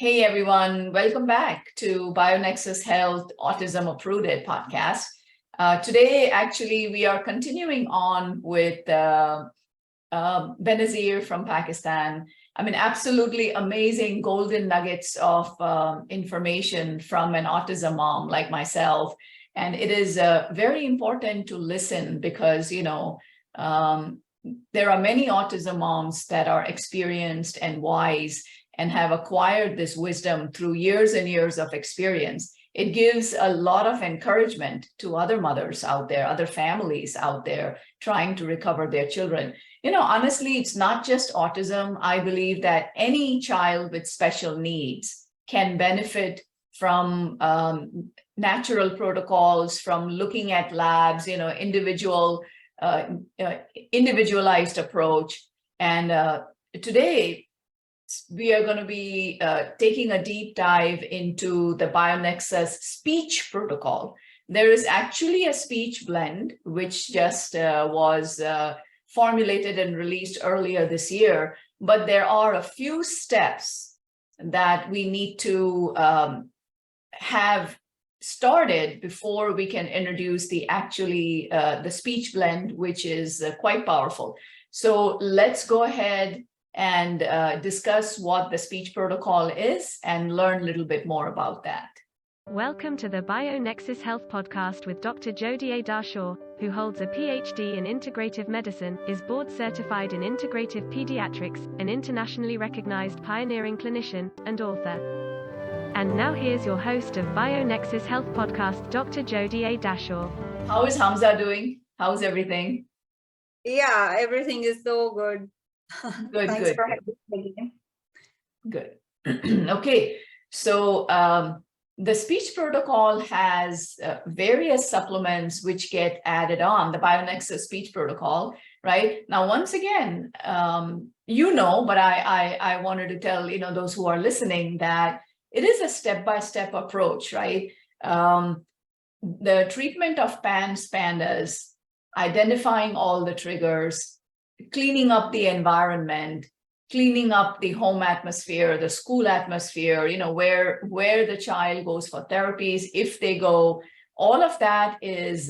Hey everyone, welcome back to BioNexus Health Autism Uprooted podcast. Today, actually, we are continuing on with Benazir from Pakistan. I mean, absolutely amazing golden nuggets of information from an autism mom like myself. And it is very important to listen because, there are many autism moms that are experienced and wise and have acquired this wisdom through years and years of experience. It gives a lot of encouragement to other mothers out there, other families out there trying to recover their children. Honestly, it's not just autism. I believe that any child with special needs can benefit from natural protocols, from looking at labs, individualized approach. And today, we are going to be taking a deep dive into the BioNexus Speech Protocol. There is actually a speech blend, which just was formulated and released earlier this year, but there are a few steps that we need to have started before we can introduce the speech blend, which is quite powerful. So let's go ahead and discuss what the speech protocol is and learn a little bit more about that. Welcome to the BioNexus Health Podcast with Dr. Jodie A. Dashore, who holds a PhD in integrative medicine, is board certified in integrative pediatrics, an internationally recognized pioneering clinician, and author. And now here's your host of BioNexus Health Podcast, Dr. Jodie A. Dashore. How is Hamza doing? How's everything? Yeah, everything is so good. Good, Thanks good, for good. having me. Good. Okay, so the speech protocol has various supplements which get added on, the BioNexus speech protocol, right? Now, once again, but I wanted to tell, those who are listening that it is a step-by-step approach, right? The treatment of PANS, PANDAS, identifying all the triggers, cleaning up the environment, cleaning up the home atmosphere, the school atmosphere, where the child goes for therapies, if they go, all of that is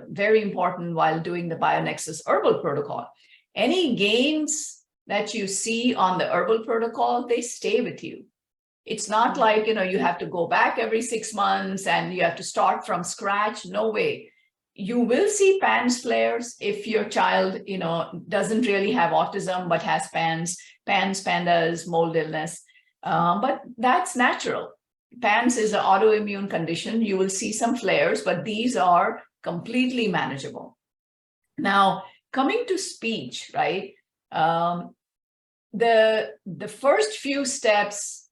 very important while doing the BioNexus herbal protocol. Any gains that you see on the herbal protocol, they stay with you. It's not like, you have to go back every 6 months and you have to start from scratch. No way. You will see PANS flares if your child, doesn't really have autism, but has PANS, PANDAS, mold illness. But that's natural. PANS is an autoimmune condition. You will see some flares, but these are completely manageable. Now, coming to speech, right? The first few steps,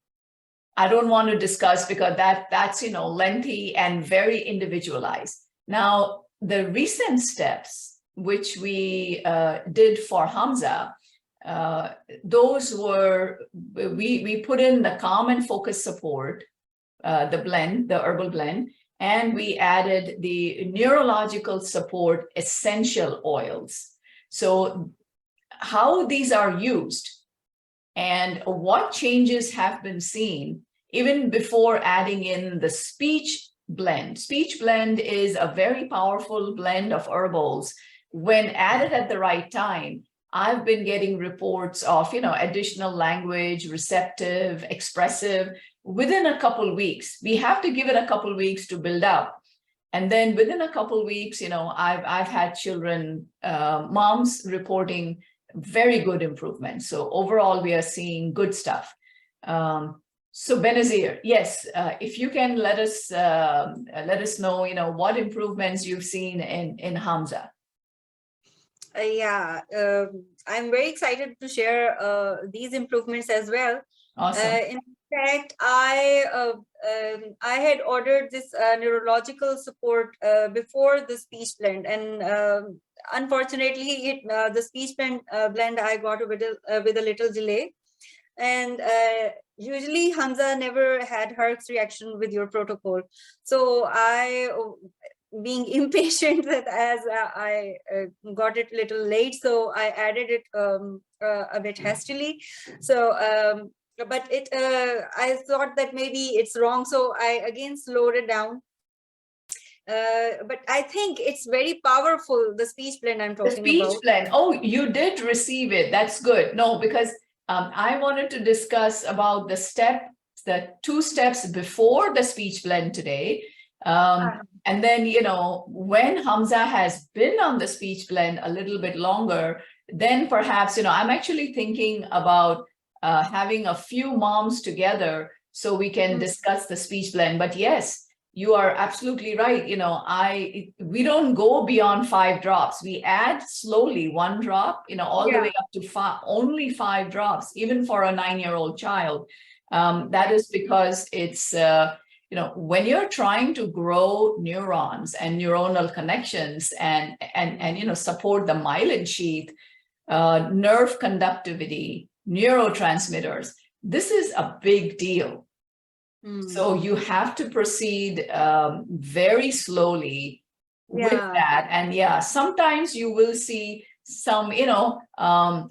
I don't want to discuss because that's lengthy and very individualized. Now, the recent steps, which we did for Hamza, those were, we put in the calm and focus support, the blend, the herbal blend, and we added the neurological support essential oils. So how these are used and what changes have been seen even before adding in the speech blend. Speech blend is a very powerful blend of herbals. When added at the right time, I've been getting reports of, additional language, receptive, expressive, within a couple weeks. We have to give it a couple weeks to build up. And then within a couple weeks, I've had children, moms reporting very good improvement. So overall, we are seeing good stuff. So Benazir, yes, if you can let us know, what improvements you've seen in Hamza. I'm very excited to share these improvements as well. Awesome. In fact, I had ordered this neurological support before the speech blend, and unfortunately, the speech blend I got with a little delay. And usually Hamza never had Herc's reaction with your protocol. So I, being impatient that as I got it a little late, so I added it a bit hastily. So but I thought that maybe it's wrong, so I again slowed it down. But I think it's very powerful, the speech blend I'm The talking speech about. blend. Oh, you did receive it. That's good. No, because I wanted to discuss about the 2 steps before the speech blend today. And then, when Hamza has been on the speech blend a little bit longer, then perhaps, I'm actually thinking about having a few moms together so we can discuss the speech blend. But yes, you are absolutely right. We don't go beyond 5 drops. We add slowly 1 drop, all the way up to 5, only 5 drops, even for a 9-year-old child. That is because it's, when you're trying to grow neurons and neuronal connections and support the myelin sheath, nerve conductivity, neurotransmitters, this is a big deal. So you have to proceed very slowly with that. And sometimes you will see some,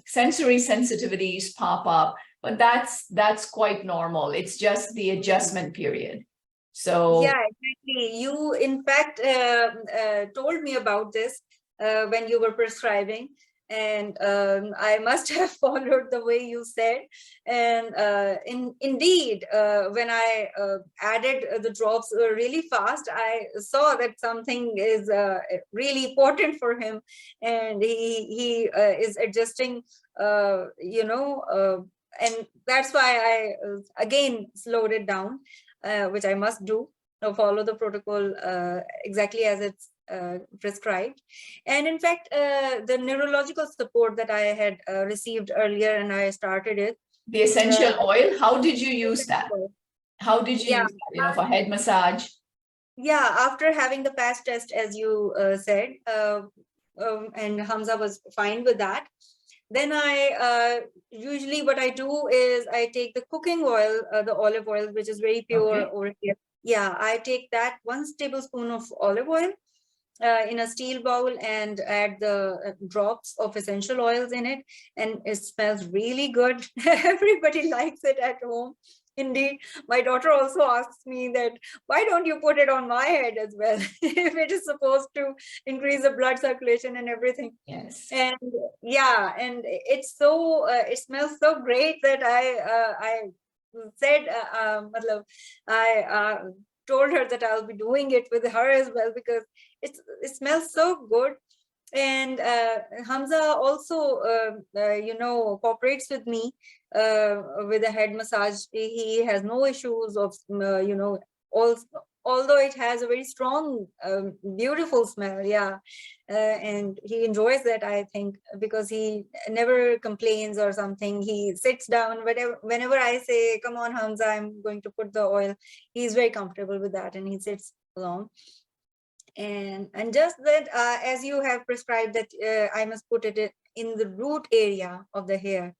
sensory sensitivities pop up, but that's quite normal. It's just the adjustment period. So yeah, exactly. You in fact told me about this when you were prescribing, and I must have followed the way you said. And indeed, when I added the drops really fast, I saw that something is really important for him, and he is adjusting, and that's why I again slowed it down, which I must do, follow the protocol exactly as it's prescribed. And in fact, the neurological support that I had received earlier, and I started it. The essential oil, how did you use that? How did you use that, for head massage? Yeah, after having the patch test, as you said, and Hamza was fine with that. Then I usually what I do is I take the cooking oil, the olive oil, which is very pure over here. Yeah, I take that 1 tablespoon of olive oil in a steel bowl and add the drops of essential oils in it, and it smells really good. Everybody likes it at home. Indeed, my daughter also asks me that, why don't you put it on my head as well, if it is supposed to increase the blood circulation and everything. Yes. And yeah, and it's so it smells so great that I said, I told her that I'll be doing it with her as well, because it smells so good. And Hamza also cooperates with me with a head massage. He has no issues of although it has a very strong beautiful smell. And he enjoys that, I think, because he never complains or something. He sits down whenever I say, come on Hamza, I'm going to put the oil, he's very comfortable with that, and he sits along. And just that, as you have prescribed, that I must put it in the root area of the hair,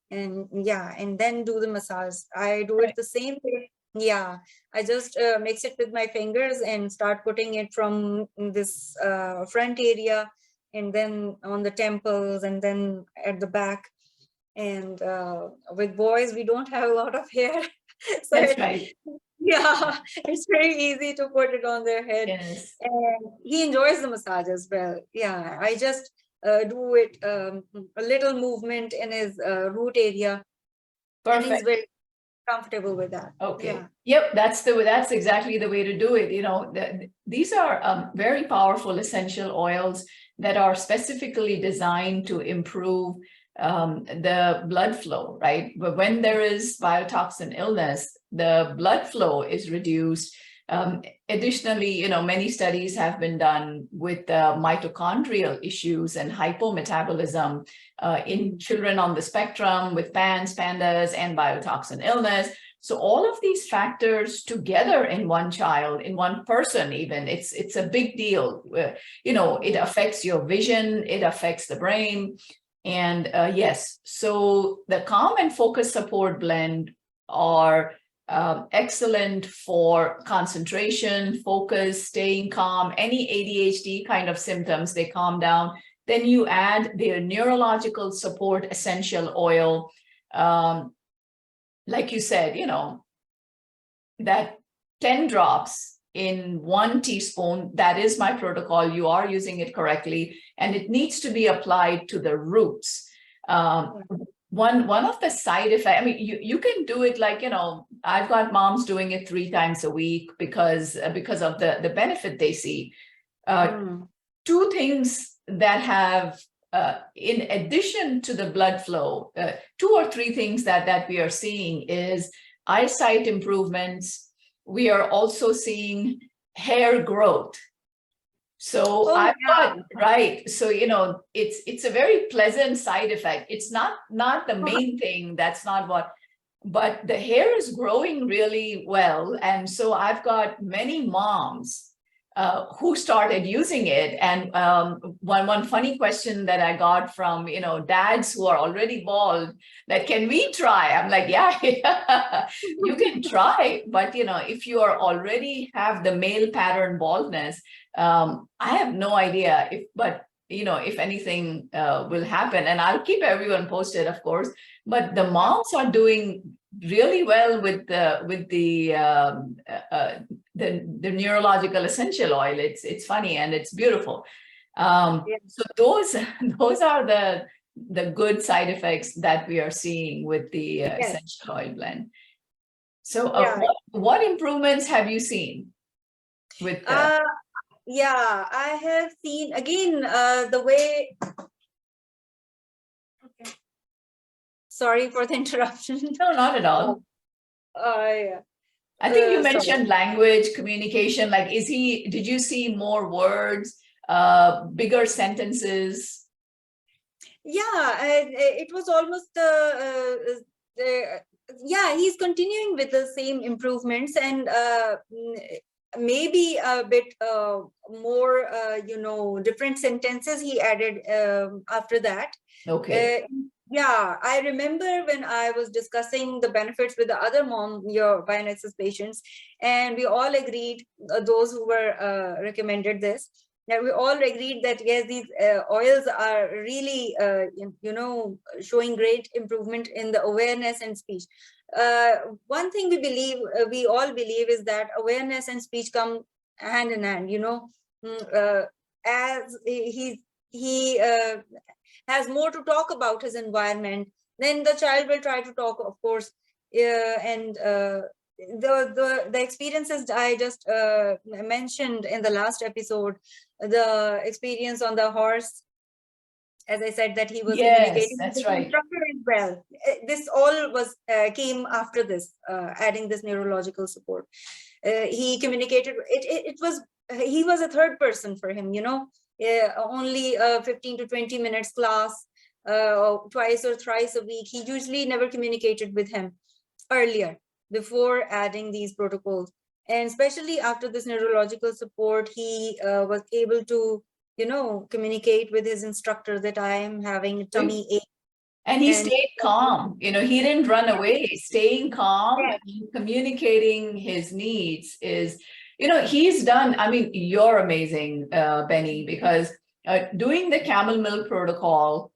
and then do the massage. I do it the same way. I just mix it with my fingers and start putting it from this front area, and then on the temples, and then at the back. And with boys, we don't have a lot of hair. So that's right. Yeah, it's very easy to put it on their head. Yes. And he enjoys the massage as well. Yeah, I just do it a little movement in his root area. Perfect. And he's very comfortable with that. Okay. Yep, that's exactly the way to do it. These are very powerful essential oils that are specifically designed to improve the blood flow, right? But when there is biotoxin illness, the blood flow is reduced. Additionally, many studies have been done with mitochondrial issues and hypometabolism in children on the spectrum with PANS, PANDAS, and biotoxin illness. So all of these factors together in one child, in one person even, it's a big deal. It affects your vision, it affects the brain. And yes, so the Calm and Focus Support Blend are excellent for concentration, focus, staying calm, any ADHD kind of symptoms, they calm down. Then you add their neurological support essential oil. like you said, that 10 drops in 1 teaspoon, that is my protocol. You are using it correctly, and it needs to be applied to the roots. One of the side effects, I mean, you can do it like, I've got moms doing it 3 times a week because of the benefit they see. 2 things that have, in addition to the blood flow, 2 or 3 things that we are seeing is eyesight improvements. We are also seeing hair growth. So I've got, right. So, it's a very pleasant side effect. It's not the main thing. That's not what, but the hair is growing really well. And so I've got many moms who started using it. And one funny question that I got from, dads who are already bald, that can we try? I'm like, yeah, you can try. But, if you are already have the male pattern baldness, I have no idea if anything will happen, and I'll keep everyone posted, of course. But the moms are doing really well with the neurological essential oil. It's funny and it's beautiful. So those are the good side effects that we are seeing with the essential oil blend. So what improvements have you seen with I have seen again the way. Okay. Sorry for the interruption. No, not at all. Yeah. I think you mentioned language, communication. Like, did you see more words, bigger sentences? Yeah, it was almost he's continuing with the same improvements, and maybe a bit more, different sentences he added after that. Okay. I remember when I was discussing the benefits with the other your BioNexus patients, and we all agreed, those who were recommended this, that we all agreed that yes, these oils are really, showing great improvement in the awareness and speech. One thing we all believe is that awareness and speech come hand in hand. As he has more to talk about his environment, then the child will try to talk, of course. And the experiences I just mentioned in the last episode, the experience on the horse, as I said, that he was communicating with the instructor as well. This all came after this, adding this neurological support. He communicated. He was a third person for him. Only 15 to 20 minutes class, twice or thrice a week. He usually never communicated with him earlier before adding these protocols. And especially after this neurological support, he was able to, communicate with his instructor that I am having tummy ache. And he stayed calm. He didn't run away. Staying calm and communicating his needs is, he's done. I mean, you're amazing, Benny, because doing the camel milk protocol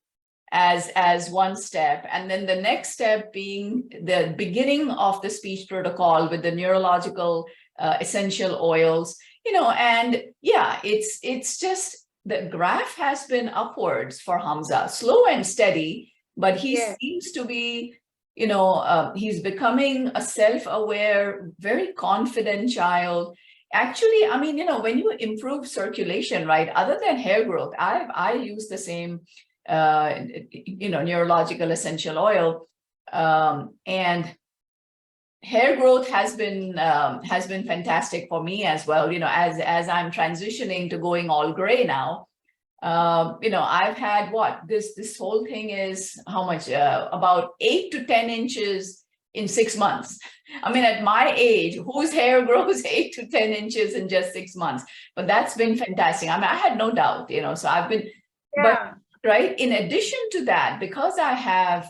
as one step, and then the next step being the beginning of the speech protocol with the neurological essential oils, and it's just the graph has been upwards for Hamza, slow and steady, but he seems to be, he's becoming a self-aware, very confident child. Actually, I mean, when you improve circulation, right, other than hair growth, I use the same, neurological essential oil, and hair growth has been fantastic for me as well. As I'm transitioning to going all gray now, I've had this whole thing is how much, about 8 to 10 inches in 6 months. I mean, at my age, whose hair grows 8 to 10 inches in just 6 months? But that's been fantastic. I mean, I had no doubt, so I've been, but right. In addition to that, because I have,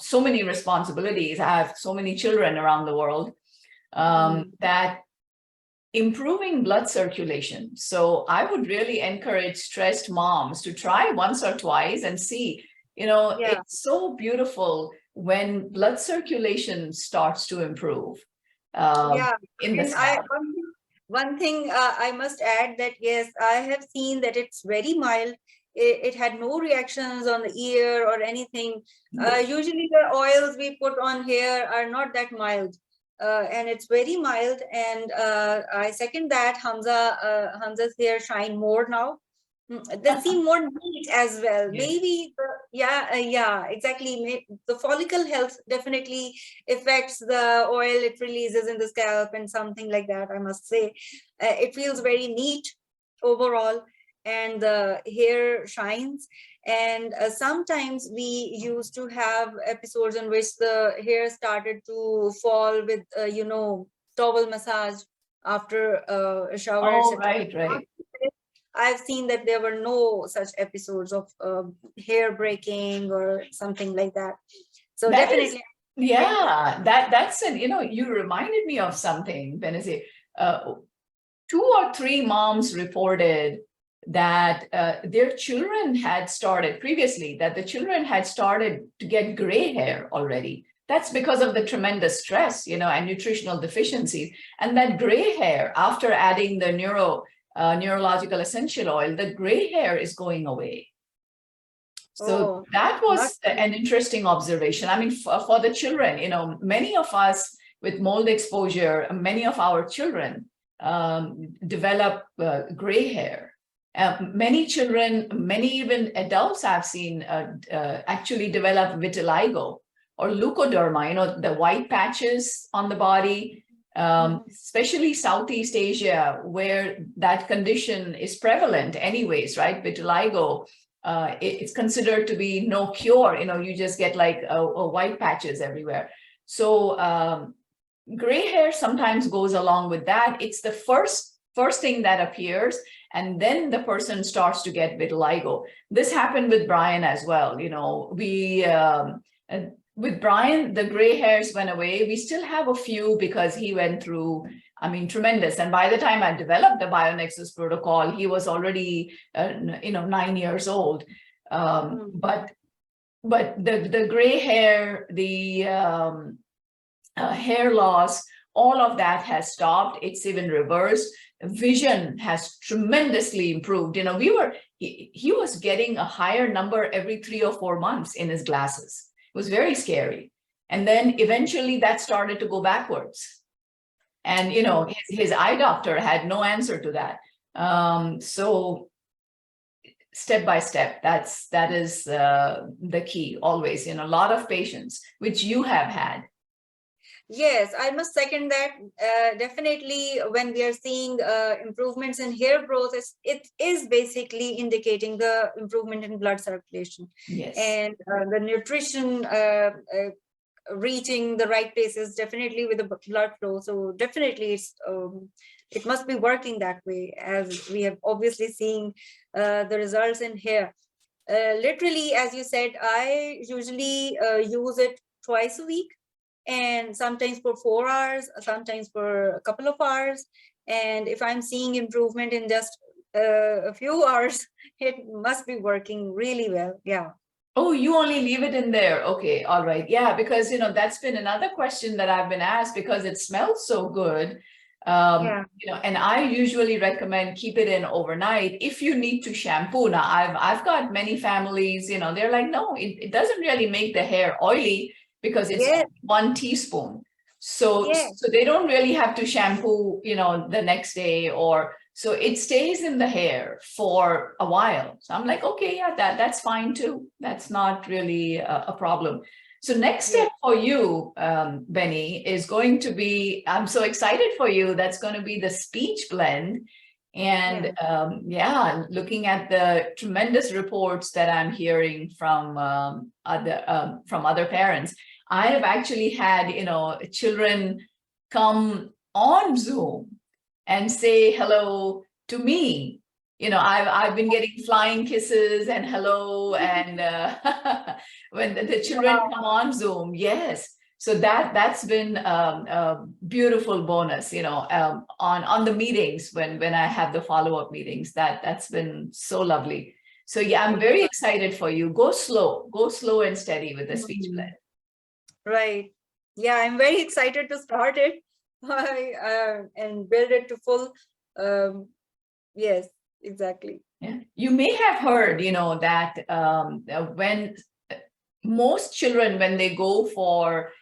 so many responsibilities, I have so many children around the world, that improving blood circulation. So I would really encourage stressed moms to try once or twice and see, it's so beautiful when blood circulation starts to improve Yeah, in the and scalp. one thing I must add that yes, I have seen that it's very mild. It had no reactions on the ear or anything. Usually the oils we put on hair are not that mild. And it's very mild, and I second that. Hamza's hair shine more now. They seem more neat as well. Yes. Maybe, yeah, exactly. The follicle health definitely affects the oil it releases in the scalp and something like that, I must say. It feels very neat overall, and the hair shines. And sometimes we used to have episodes in which the hair started to fall with, towel massage after a shower, Oh, etc. right. I've seen that there were no such episodes of hair breaking or something like that. So That is, definitely, yeah, that's an, you reminded me of something, Benazir. 2 or 3 moms reported that their children had started previously, that the children had started to get gray hair already. That's because of the tremendous stress, and nutritional deficiencies. And that gray hair, after adding the neurological essential oil, the gray hair is going away. So that was an interesting observation. I mean, for the children, many of us with mold exposure, many of our children develop gray hair. Many children, many even adults I've seen actually develop vitiligo or leukoderma, the white patches on the body, especially Southeast Asia, where that condition is prevalent anyways, right? Vitiligo, it's considered to be no cure, you just get like white patches everywhere. So gray hair sometimes goes along with that. It's the first thing that appears, and then the person starts to get vitiligo. This happened with Brian as well. With Brian, the gray hairs went away. We still have a few because he went through, tremendous. And by the time I developed the BioNexus protocol, he was already, 9 years old. But the gray hair, the hair loss, all of that has stopped. It's even reversed. Vision has tremendously improved. He was getting a higher number every 3 or 4 months in his glasses. It was very scary. And then eventually that started to go backwards. And, his eye doctor had no answer to that. So step by step, that is the key always, a lot of patience, which you have had. Yes, I must second that. Definitely, when we are seeing improvements in hair growth, it is basically indicating the improvement in blood circulation. Yes. And the nutrition reaching the right places, definitely with the blood flow. So definitely, it must be working that way, as we have obviously seen the results in hair. Literally, as you said, I usually use it twice a week, and sometimes for 4 hours, sometimes for a couple of hours. And if I'm seeing improvement in just a few hours, it must be working really well. Yeah. Oh, you only leave it in there. Okay. All right. Yeah. Because, that's been another question that I've been asked, because it smells so good. And I usually recommend keep it in overnight if you need to shampoo. Now, I've got many families, they're like, no, it doesn't really make the hair oily, because it's 1 teaspoon. So they don't really have to shampoo, the next day, so it stays in the hair for a while. So I'm like, okay, yeah, that's fine too. That's not really a problem. So next step for you, Benny, is going to be, I'm so excited for you, that's going to be the speech blend. And looking at the tremendous reports that I'm hearing from other parents. I have actually had, children come on Zoom and say hello to me. I've been getting flying kisses and hello, and when the children come on Zoom, yes. So that's been a beautiful bonus, on the meetings when I have the follow-up meetings. That's been so lovely. So yeah, I'm very excited for you. Go slow and steady with the speech blend. Right. Yeah, I'm very excited to start it and build it to full. Um, yes, exactly. Yeah. You may have heard, that when most children, when they go for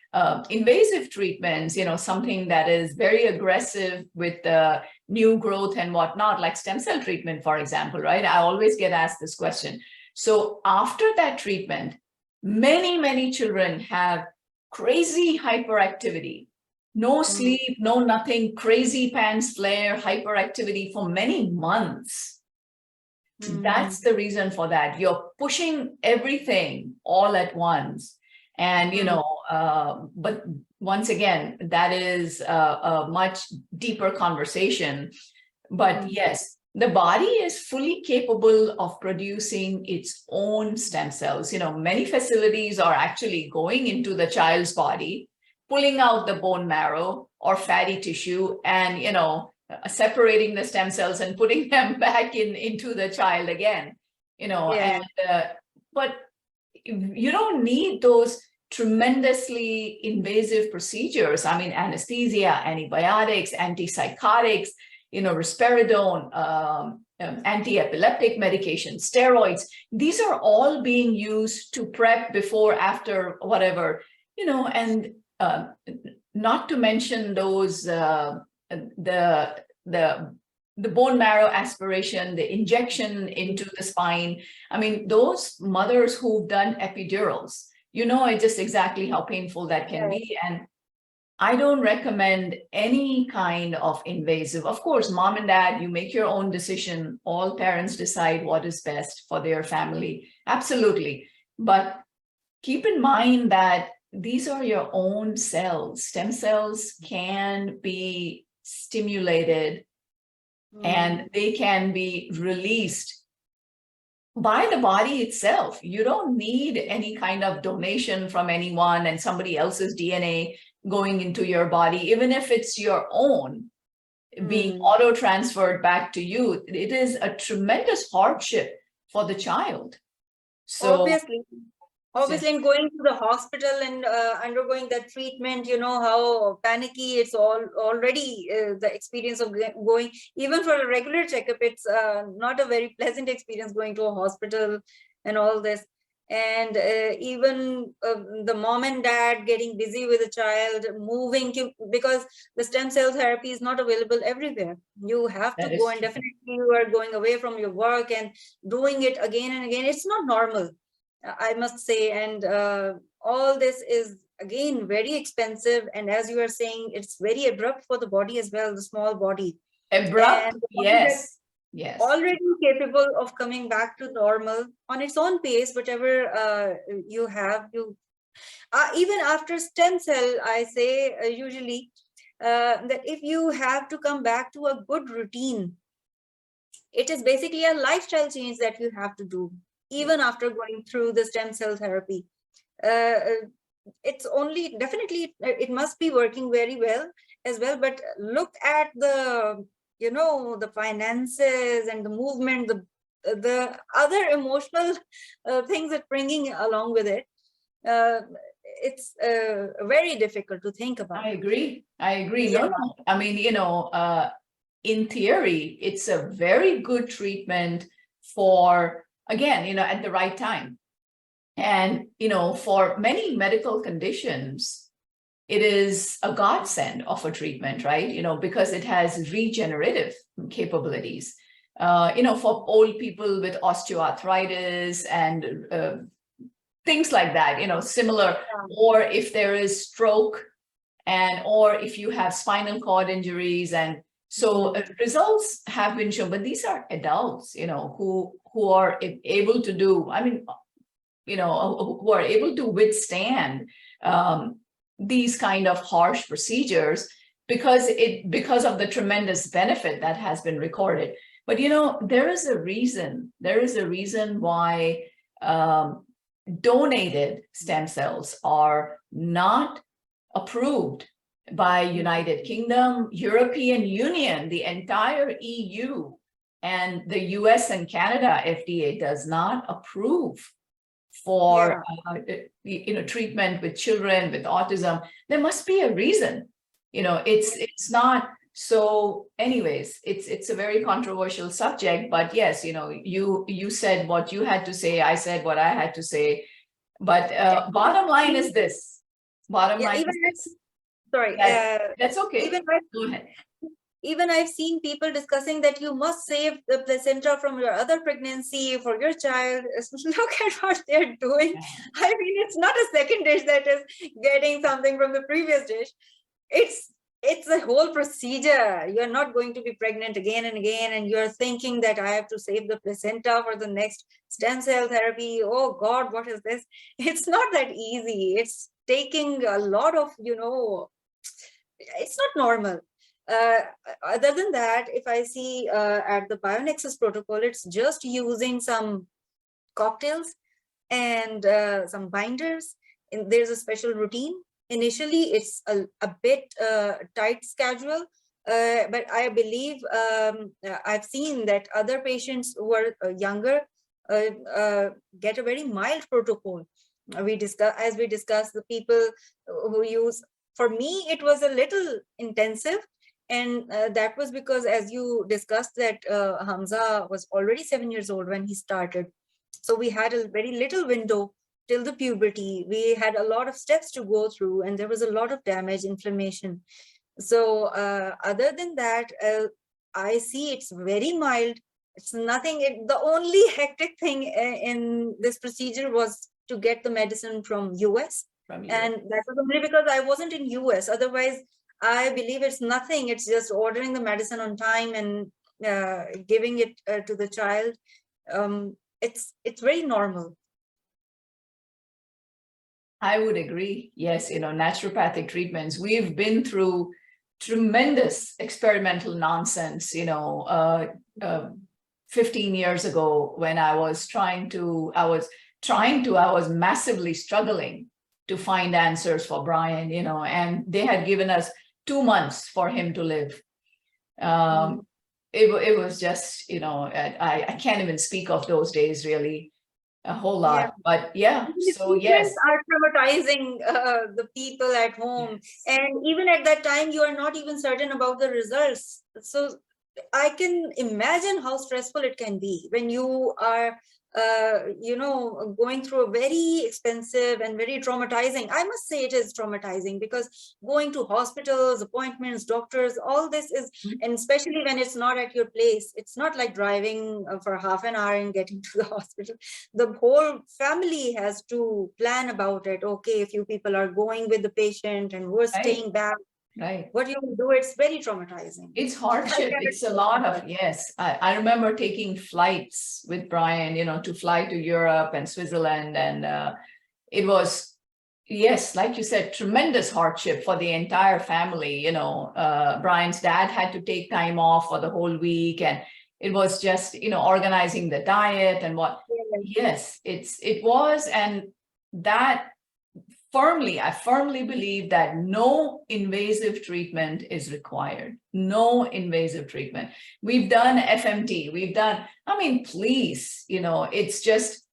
invasive treatments, something that is very aggressive with new growth and whatnot, like stem cell treatment, for example, right? I always get asked this question. So after that treatment, many children have crazy hyperactivity, no sleep, no nothing, crazy pants flare, hyperactivity for many months. That's the reason for that. You're pushing everything all at once. And, but once again, that is a much deeper conversation. But yes, the body is fully capable of producing its own stem cells. Many facilities are actually going into the child's body, pulling out the bone marrow or fatty tissue and, separating the stem cells and putting them back into the child again, Yeah. but you don't need those tremendously invasive procedures. I mean, anesthesia, antibiotics, antipsychotics, risperidone, anti-epileptic medication, steroids. These are all being used to prep before, after, whatever, and not to mention those the bone marrow aspiration, the injection into the spine. I mean, those mothers who've done epidurals, just exactly how painful that can be. And I don't recommend any kind of invasive. Of course, mom and dad, you make your own decision. All parents decide what is best for their family. Absolutely. But keep in mind that these are your own cells. Stem cells can be stimulated and they can be released by the body itself. You don't need any kind of donation from anyone and somebody else's DNA going into your body, even if it's your own being auto-transferred back to you. It is a tremendous hardship for the child. So Obviously, in going to the hospital and undergoing that treatment, how panicky it's already the experience of going, even for a regular checkup, it's not a very pleasant experience going to a hospital and all this. And even the mom and dad getting busy with the child, moving to, because the stem cell therapy is not available everywhere. You have to go, and definitely you are going away from your work and doing it again and again. It's not normal, I must say. And all this is, again, very expensive. And as you are saying, it's very abrupt for the body as well, the small body. Abrupt, yes. Yes. Already capable of coming back to normal on its own pace, whatever you have. Even after stem cell, I say usually that if you have to come back to a good routine, it is basically a lifestyle change that you have to do, even after going through the stem cell therapy. It's only, definitely, it must be working very well as well, but look at the the finances and the movement, the other emotional things that bringing along with it. It's very difficult to think about. I agree. Yeah. No. I mean, in theory, it's a very good treatment for, again, at the right time. And, for many medical conditions, it is a godsend of a treatment, right? Because it has regenerative capabilities. For old people with osteoarthritis and things like that, similar, or if there is stroke or if you have spinal cord injuries. And so results have been shown, but these are adults, who are able to do, I mean, who are able to withstand these kind of harsh procedures because of the tremendous benefit that has been recorded. But there is a reason why donated stem cells are not approved by United Kingdom, European Union, the entire EU, and the US and Canada FDA does not approve for treatment with children with autism. There must be a reason. It's not. So anyways, it's a very controversial subject, but yes, you said what you had to say, I said what I had to say, but bottom line is this. Bottom line even is this. sorry, That's okay. Go ahead. Even I've seen people discussing that you must save the placenta from your other pregnancy for your child. Look at what they're doing. I mean, it's not a second dish that is getting something from the previous dish. It's a whole procedure. You're not going to be pregnant again and again, and you're thinking that I have to save the placenta for the next stem cell therapy. Oh God, what is this? It's not that easy. It's taking a lot of, it's not normal. Other than that, if I see at the BioNexus protocol, it's just using some cocktails and some binders, and there's a special routine. Initially, it's a bit tight schedule, but I believe I've seen that other patients who are younger get a very mild protocol. As we discussed, the people who use, for me, it was a little intensive. And that was because, as you discussed, that Hamza was already 7 years old when he started. So we had a very little window till the puberty. We had a lot of steps to go through, and there was a lot of damage, inflammation. So other than that, I see it's very mild. It's nothing. The only hectic thing in this procedure was to get the medicine from US. And that was only because I wasn't in US. Otherwise, I believe it's nothing. It's just ordering the medicine on time and giving it to the child. It's very normal. I would agree. Yes, naturopathic treatments. We've been through tremendous experimental nonsense, 15 years ago when I was massively struggling to find answers for Brian, and they had given us 2 months for him to live. It was just, I can't even speak of those days really a whole lot, but yeah. So yes, are traumatizing the people at home, and even at that time, you are not even certain about the results. So I can imagine how stressful it can be when you are going through a very expensive and very traumatizing. I must say it is traumatizing, because going to hospitals, appointments, doctors, all this is, and especially when it's not at your place, it's not like driving for half an hour and getting to the hospital. The whole family has to plan about it. Okay, a few people are going with the patient and we're staying back. Right. What you do, it's very traumatizing. It's hardship. It's a lot of, yes. I remember taking flights with Brian, to fly to Europe and Switzerland. And it was, yes, like you said, tremendous hardship for the entire family. Brian's dad had to take time off for the whole week. And it was just, organizing the diet and what. Yes, it was. And that I firmly believe that no invasive treatment is required. No invasive treatment. We've done FMT. Please, it's just,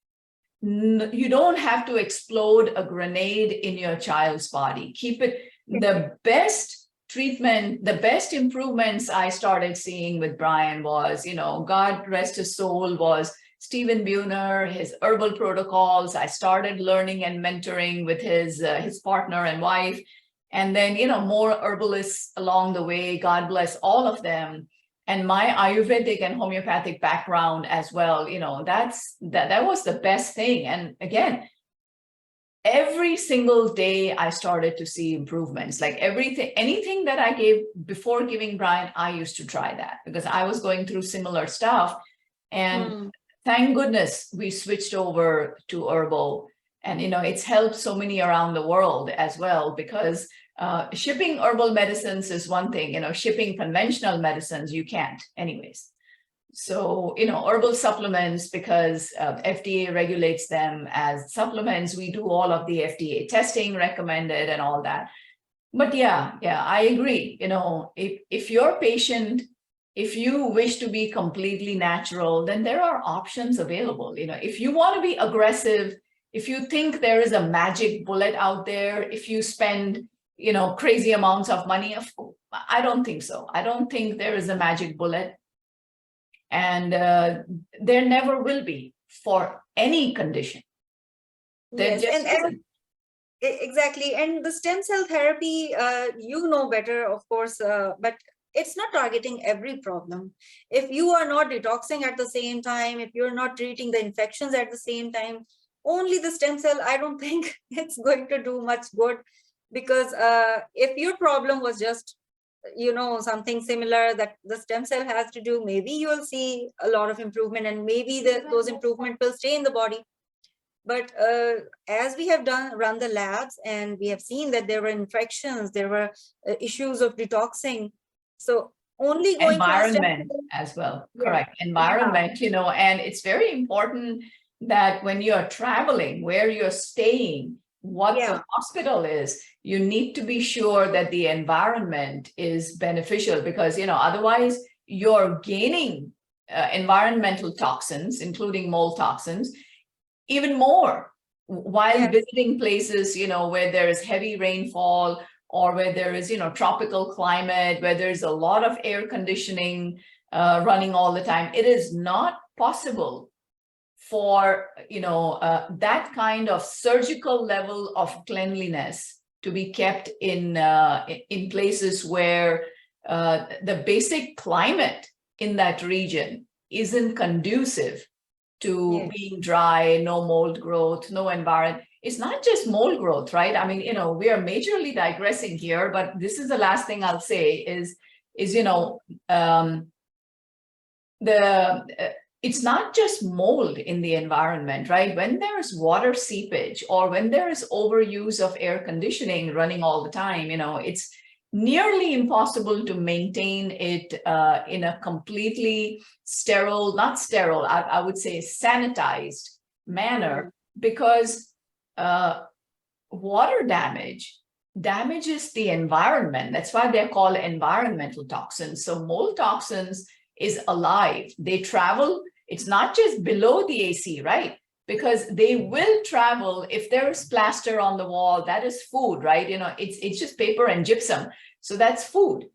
you don't have to explode a grenade in your child's body. Keep it. The best treatment, the best improvements I started seeing with Brian was, God rest his soul, was Stephen Buhner, his herbal protocols. I started learning and mentoring with his partner and wife, and then more herbalists along the way. God bless all of them, and my Ayurvedic and homeopathic background as well. That was the best thing. And again, every single day I started to see improvements. Like anything that I gave before giving Brian, I used to try that because I was going through similar stuff, and thank goodness we switched over to herbal, and it's helped so many around the world as well, because shipping herbal medicines is one thing, shipping conventional medicines you can't anyways. So herbal supplements, because FDA regulates them as supplements, we do all of the FDA testing recommended and all that. But yeah, I agree. If your patient, if you wish to be completely natural, then there are options available. If you want to be aggressive if you think there is a magic bullet out there, if you spend, crazy amounts of money, I don't think so. I don't think there is a magic bullet. And there never will be for any condition. Yes, and exactly. And the stem cell therapy, you know better, of course, but it's not targeting every problem. If you are not detoxing at the same time, if you're not treating the infections at the same time, only the stem cell, I don't think it's going to do much good. Because if your problem was just, something similar that the stem cell has to do, maybe you'll see a lot of improvement, and maybe those improvements will stay in the body. But as we have run the labs, and we have seen that there were infections, there were issues of detoxing. So only going environment as well. Yeah. Correct. Environment, and it's very important that when you're traveling, where you're staying, what the hospital is, you need to be sure that the environment is beneficial, because, otherwise you're gaining environmental toxins, including mold toxins, even more while visiting places, where there is heavy rainfall, or where there is, tropical climate, where there's a lot of air conditioning running all the time. It is not possible for, that kind of surgical level of cleanliness to be kept in places where the basic climate in that region isn't conducive to being dry, no mold growth, no environment. It's not just mold growth, right? I mean, we are majorly digressing here, but this is the last thing I'll say is it's not just mold in the environment, right? When there is water seepage, or when there is overuse of air conditioning running all the time, it's nearly impossible to maintain it in a completely sterile, not sterile, I would say sanitized manner, because water damages the environment. That's why they're called environmental toxins. So mold toxins is alive. They travel. It's not just below the AC, right? Because they will travel. If there is plaster on the wall, that is food, right? It's just paper and gypsum. So that's food.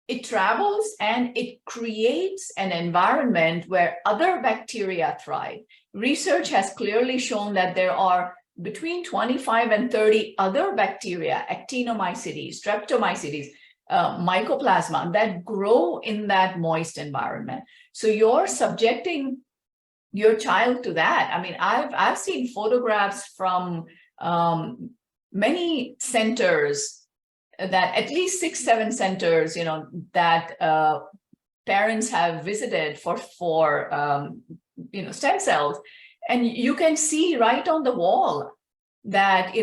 It travels and it creates an environment where other bacteria thrive. Research has clearly shown that there are between 25 and 30 other bacteria, actinomycetes, streptomycetes, mycoplasma, that grow in that moist environment. So you're subjecting your child to that. I mean, I've seen photographs from many centers, that at least 6-7 centers, that parents have visited for stem cells, and you can see right on the wall that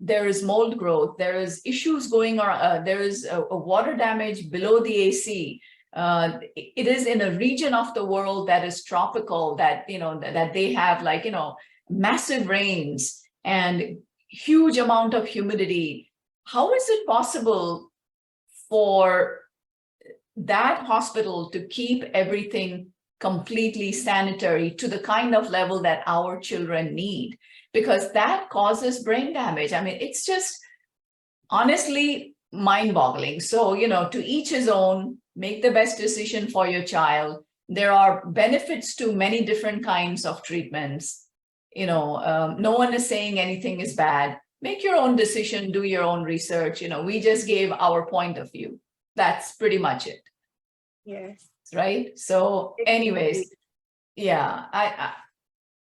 there is mold growth, there is issues going on, there is a water damage below the AC. It is in a region of the world that is tropical, that that they have massive rains and huge amount of humidity. How is it possible for that hospital to keep everything completely sanitary to the kind of level that our children need? Because that causes brain damage. I mean, it's just honestly mind-boggling. So, to each his own, make the best decision for your child. There are benefits to many different kinds of treatments. No one is saying anything is bad. Make your own decision, do your own research. We just gave our point of view. That's pretty much it. Yes. Right. So anyways, yeah,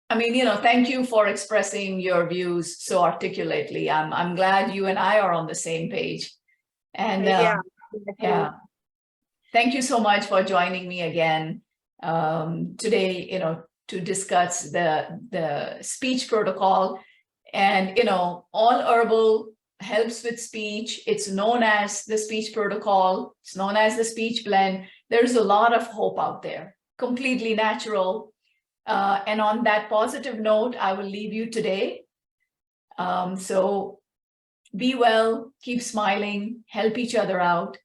I mean, thank you for expressing your views so articulately. I'm glad you and I are on the same page. And thank you so much for joining me again today, to discuss the speech protocol. And, all herbal helps with speech. It's known as the speech protocol. It's known as the speech blend. There's a lot of hope out there, completely natural. And on that positive note, I will leave you today. So be well, keep smiling, help each other out.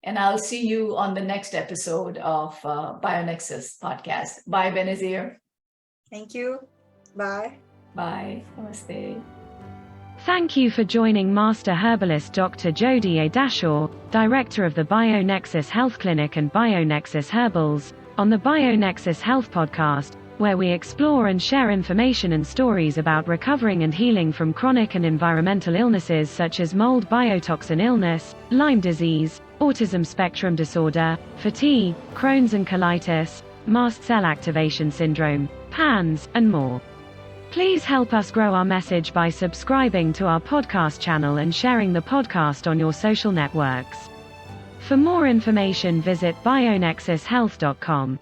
And I'll see you on the next episode of BioNexus Podcast. Bye, Benazir. Thank you. Bye. Bye. Namaste. Thank you for joining Master Herbalist Dr. Jodie A. Dashore, Director of the BioNexus Health Clinic and BioNexus Herbals, on the BioNexus Health Podcast, where we explore and share information and stories about recovering and healing from chronic and environmental illnesses such as mold biotoxin illness, Lyme disease, autism spectrum disorder, fatigue, Crohn's and colitis, mast cell activation syndrome, PANS, and more. Please help us grow our message by subscribing to our podcast channel and sharing the podcast on your social networks. For more information, visit bionexushealth.com.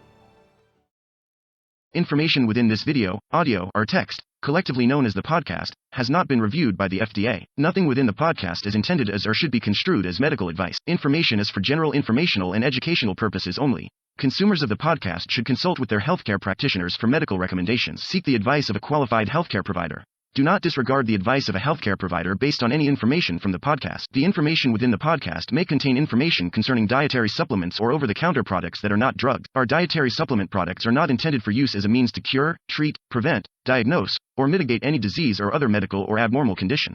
Information within this video, audio, or text, collectively known as the podcast, has not been reviewed by the FDA. Nothing within the podcast is intended as or should be construed as medical advice. Information is for general informational and educational purposes only. Consumers of the podcast should consult with their healthcare practitioners for medical recommendations. Seek the advice of a qualified healthcare provider. Do not disregard the advice of a healthcare provider based on any information from the podcast. The information within the podcast may contain information concerning dietary supplements or over-the-counter products that are not drugs. Our dietary supplement products are not intended for use as a means to cure, treat, prevent, diagnose, or mitigate any disease or other medical or abnormal condition.